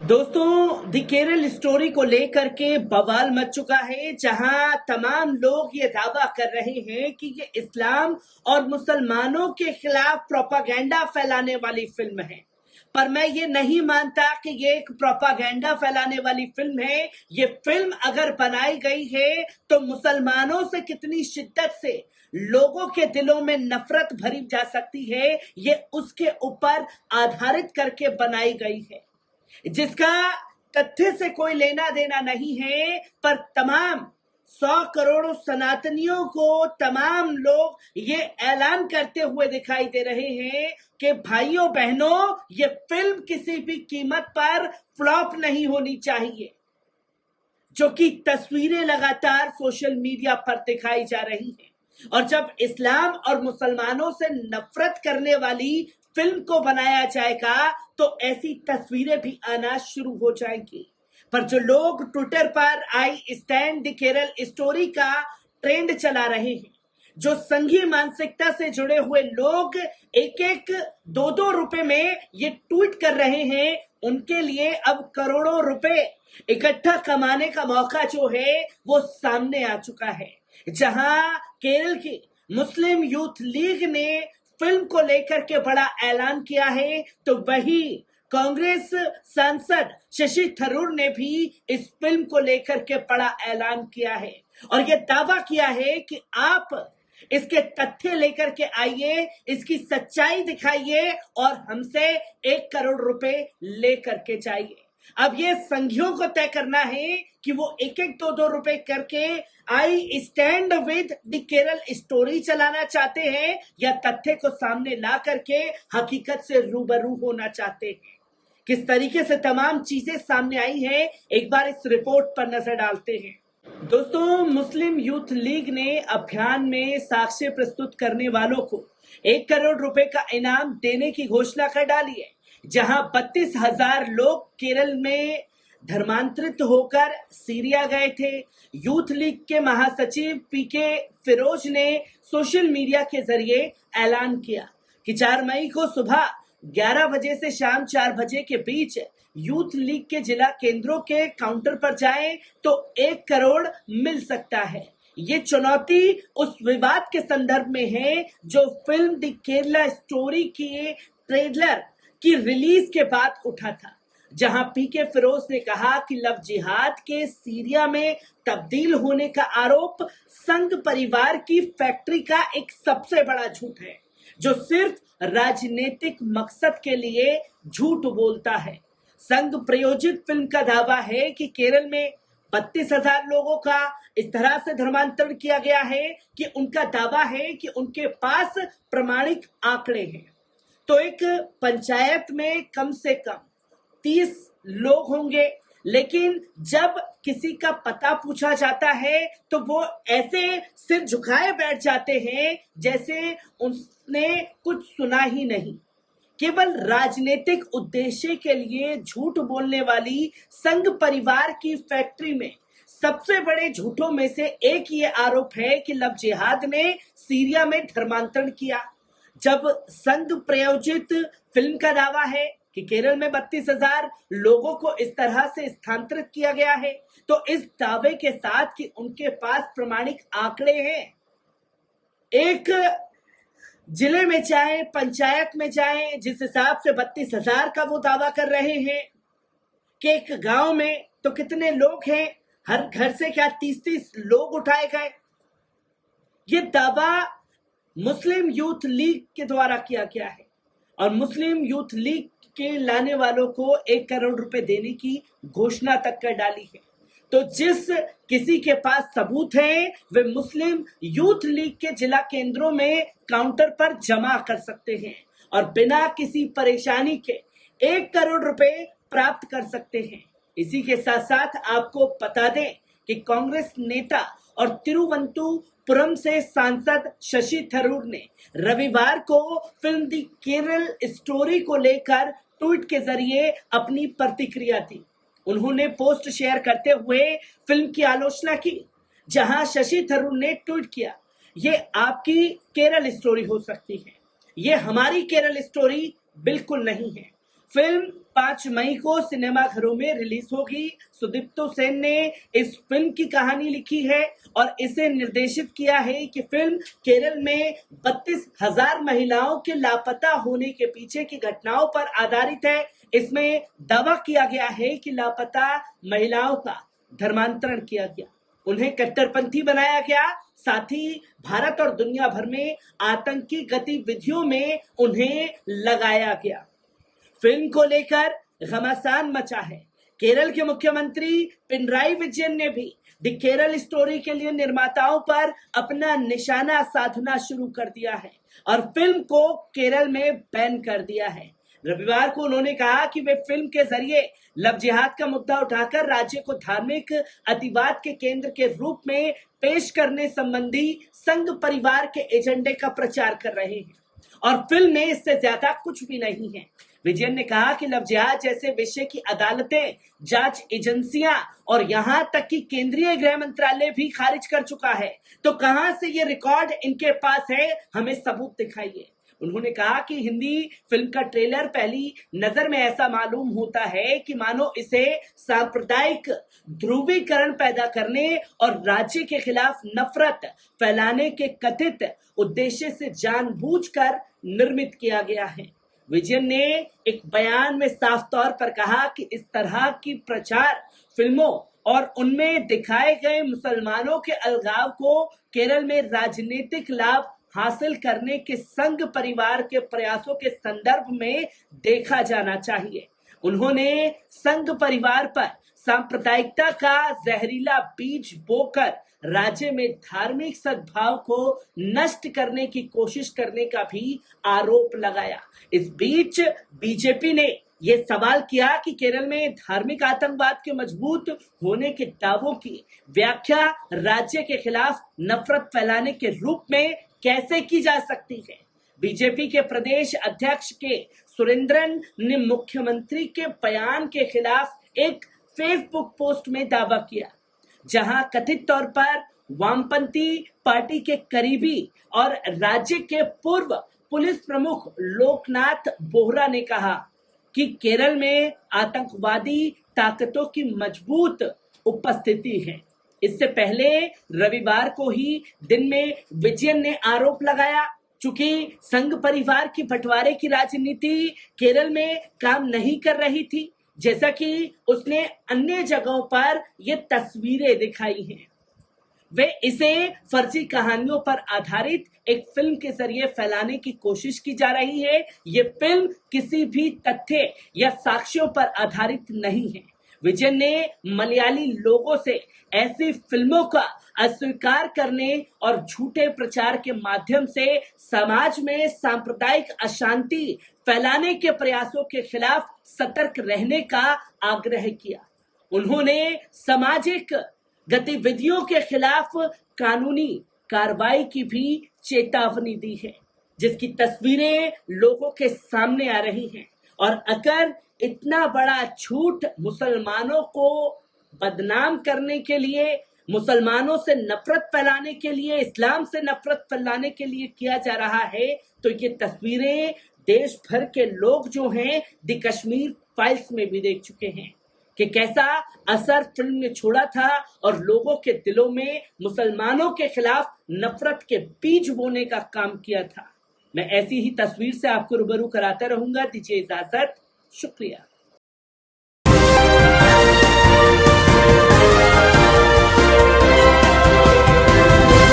दोस्तों the Kerala story को लेकर के बवाल मच चुका है, जहां तमाम लोग ये दावा कर रहे हैं कि ये इस्लाम और मुसलमानों के खिलाफ प्रोपागेंडा फैलाने वाली फिल्म है। पर मैं ये नहीं मानता कि ये एक प्रोपागेंडा फैलाने वाली फिल्म है। ये फिल्म अगर बनाई गई है तो मुसलमानों से कितनी शिद्दत से लोगों के दिलों में नफरत भरी जा सकती है, ये उसके ऊपर आधारित करके बनाई गई है, जिसका तथ्य से कोई लेना देना नहीं है। पर तमाम 100 करोड़ सनातनियों को तमाम लोग ये ऐलान करते हुए दिखाई दे रहे हैं कि भाइयों बहनों, ये फिल्म किसी भी कीमत पर फ्लॉप नहीं होनी चाहिए। जो कि तस्वीरें लगातार सोशल मीडिया पर दिखाई जा रही हैं, और जब इस्लाम और मुसलमानों से नफरत करने वाली फिल्म को बनाया जाएगा तो ऐसी तस्वीरें भी आना शुरू हो जाएंगी। पर जो लोग ट्विटर पर I stand the Kerala story का ट्रेंड चला रहे हैं, जो संघीय मानसिकता से जुड़े हुए लोग एक एक 2-2 रुपए में ये ट्वीट कर रहे हैं, उनके लिए अब करोड़ों रुपए इकट्ठा कमाने का मौका जो है वो सामने आ चुका है। जहां केरल की मुस्लिम यूथ लीग ने फिल्म को लेकर के बड़ा ऐलान किया है, तो वही कांग्रेस सांसद शशि थरूर ने भी इस फिल्म को लेकर के बड़ा ऐलान किया है और यह दावा किया है कि आप इसके तथ्य लेकर के आइए, इसकी सच्चाई दिखाइए और हमसे 1 करोड़ रुपए लेकर के जाइए। अब ये संघियों को तय करना है कि वो 1-1 2-2 रुपए करके I stand with the Kerala story चलाना चाहते हैं या तथ्य को सामने ला करके हकीकत से रूबरू होना चाहते हैं। किस तरीके से तमाम चीजें सामने आई हैं, एक बार इस रिपोर्ट पर नजर डालते हैं। दोस्तों, मुस्लिम यूथ लीग ने अभियान में साक्ष्य प्रस्तुत करने वालों को 1 करोड़ रुपए का इनाम देने की घोषणा कर डाली है, जहां 32,000 लोग केरल में धर्मांतरित होकर सीरिया गए थे। यूथ लीग के महासचिव पीके फिरोज ने सोशल मीडिया के जरिए ऐलान किया कि 4 मई को सुबह 11 बजे से शाम 4 बजे के बीच यूथ लीग के जिला केंद्रों के काउंटर पर जाएं तो 1 करोड़ मिल सकता है। ये चुनौती उस विवाद के संदर्भ में है जो फिल्म द केरला स्टोरी की ट्रेलर की रिलीज के बाद उठा था, जहां पीके फिरोज ने कहा कि लव जिहाद के सीरिया में तब्दील होने का आरोप संघ परिवार की फैक्ट्री का एक सबसे बड़ा झूठ है, जो सिर्फ राजनीतिक मकसद के लिए झूठ बोलता है। संघ प्रायोजित फिल्म का दावा है कि केरल में 32,000 लोगों का इस तरह से धर्मांतरण किया गया है कि उनका दावा है कि उनके पास प्रमाणिक आंकड़े हैं। तो एक पंचायत में कम से कम 30 लोग होंगे, लेकिन जब किसी का पता पूछा जाता है तो वो ऐसे सिर झुकाए बैठ जाते हैं जैसे उसने कुछ सुना ही नहीं। केवल राजनीतिक उद्देश्य के लिए झूठ बोलने वाली संघ परिवार की फैक्ट्री में सबसे बड़े झूठों में से एक ये आरोप है कि लव जिहाद ने सीरिया में धर्मांतरण किया। जब संघ प्रायोजित फिल्म का दावा है कि केरल में 32,000 लोगों को इस तरह से स्थानांतरित किया गया है, तो इस दावे के साथ कि उनके पास प्रमाणिक आंकड़े हैं, एक जिले में जाए, पंचायत में जाए, जिस हिसाब से 32,000 का वो दावा कर रहे हैं कि एक गांव में तो कितने लोग हैं, हर घर से क्या 30-30 लोग उठाए गए। ये दावा मुस्लिम यूथ लीग के द्वारा किया गया है और मुस्लिम यूथ लीग के लाने वालों को 1 करोड़ रुपए देने की घोषणा तक कर डाली है। तो जिस किसी के पास सबूत है वे मुस्लिम यूथ लीग के जिला केंद्रों में काउंटर पर जमा कर सकते हैं और बिना किसी परेशानी के 1 करोड़ रुपए प्राप्त कर सकते हैं। इसी के साथ साथ आपको बता दें कि कांग्रेस नेता और तिरुवनंतपुरम से सांसद शशि थरूर ने रविवार को फिल्म द केरल स्टोरी को लेकर ट्वीट के जरिए अपनी प्रतिक्रिया दी। उन्होंने पोस्ट शेयर करते हुए फिल्म की आलोचना की, जहां शशि थरूर ने ट्वीट किया, ये आपकी केरल स्टोरी हो सकती है, ये हमारी केरल स्टोरी बिल्कुल नहीं है। फिल्म 5 मई को सिनेमाघरों में रिलीज होगी। सुदीप्तो सेन ने इस फिल्म की कहानी लिखी है और इसे निर्देशित किया है कि फिल्म केरल में 32,000 महिलाओं के लापता होने के पीछे की घटनाओं पर आधारित है। इसमें दावा किया गया है कि लापता महिलाओं का धर्मांतरण किया गया, उन्हें कट्टरपंथी बनाया गया, साथ ही भारत और दुनिया भर में आतंकी गतिविधियों में उन्हें लगाया गया। फिल्म को लेकर घमासान मचा है। केरल के मुख्यमंत्री पिनराई विजयन ने भी द केरल स्टोरी के लिए निर्माताओं पर अपना निशाना साधना शुरू कर दिया है और फिल्म को केरल में बैन कर दिया है। रविवार को उन्होंने कहा कि वे फिल्म के जरिए लव जिहाद का मुद्दा उठाकर राज्य को धार्मिक अतिवाद के केंद्र के रूप में पेश करने संबंधी संघ परिवार के एजेंडे का प्रचार कर रहे हैं और फिल्म में इससे ज्यादा कुछ भी नहीं है। विजयन ने कहा कि लव जिहाद जैसे विषय की अदालतें, जांच एजेंसियां और यहां तक कि केंद्रीय गृह मंत्रालय भी खारिज कर चुका है, तो कहां से ये रिकॉर्ड इनके पास है, हमें सबूत दिखाइए। उन्होंने कहा कि हिंदी फिल्म का ट्रेलर पहली नजर में ऐसा मालूम होता है कि मानो इसे सांप्रदायिक ध्रुवीकरण पैदा करने और राज्य के खिलाफ नफरत फैलाने के कथित उद्देश्य से जानबूझकर निर्मित किया गया है। विजयन ने एक बयान में साफ तौर पर कहा कि इस तरह की प्रचार फिल्मों और उनमें दिखाए गए मुसलमानों के अलगाव को केरल में राजनीतिक लाभ हासिल करने के संघ परिवार के प्रयासों के संदर्भ में देखा जाना चाहिए। उन्होंने संघ परिवार पर सांप्रदायिकता का जहरीला बीज बोकर राज्य में धार्मिक सद्भाव को नष्ट करने की कोशिश करने का भी आरोप लगाया। इस बीच बीजेपी ने ये सवाल किया कि केरल में धार्मिक आतंकवाद के मजबूत होने के दावों की व्याख्या राज्य के खिलाफ नफरत फैलाने के रूप में कैसे की जा सकती है। बीजेपी के प्रदेश अध्यक्ष के सुरेंद्रन ने मुख्यमंत्री के बयान के खिलाफ एक फेसबुक पोस्ट में दावा किया, जहां कथित तौर पर वामपंथी पार्टी के करीबी और राज्य के पूर्व पुलिस प्रमुख लोकनाथ बोहरा ने कहा कि केरल में आतंकवादी ताकतों की मजबूत उपस्थिति है। इससे पहले रविवार को ही दिन में विजयन ने आरोप लगाया, चूंकि संघ परिवार की बंटवारे की राजनीति केरल में काम नहीं कर रही थी, जैसा कि उसने अन्य जगहों पर ये तस्वीरें दिखाई हैं। वे इसे फर्जी कहानियों पर आधारित एक फिल्म के जरिए फैलाने की कोशिश की जा रही है। ये फिल्म किसी भी तथ्य या साक्ष्यों पर आधारित नहीं है। विजयन ने मलयाली लोगों से ऐसी फिल्मों का अस्वीकार करने और झूठे प्रचार के माध्यम से समाज में सांप्रदायिक अशांति फैलाने के प्रयासों के खिलाफ सतर्क रहने का आग्रह किया। उन्होंने सामाजिक गतिविधियों के खिलाफ कानूनी कार्रवाई की भी चेतावनी दी है, जिसकी तस्वीरें लोगों के सामने आ रही हैं। और अगर इतना बड़ा झूठ मुसलमानों को बदनाम करने के लिए, मुसलमानों से नफरत फैलाने के लिए, इस्लाम से नफरत फैलाने के लिए किया जा रहा है, तो ये तस्वीरें देश भर के लोग जो हैं द कश्मीर फाइल्स में भी देख चुके हैं कि कैसा असर फिल्म ने छोड़ा था और लोगों के दिलों में मुसलमानों के खिलाफ नफरत के बीज बोने का काम किया था। मैं ऐसी ही तस्वीर से आपको रूबरू कराता रहूंगा। दीजिए इजाजत, शुक्रिया।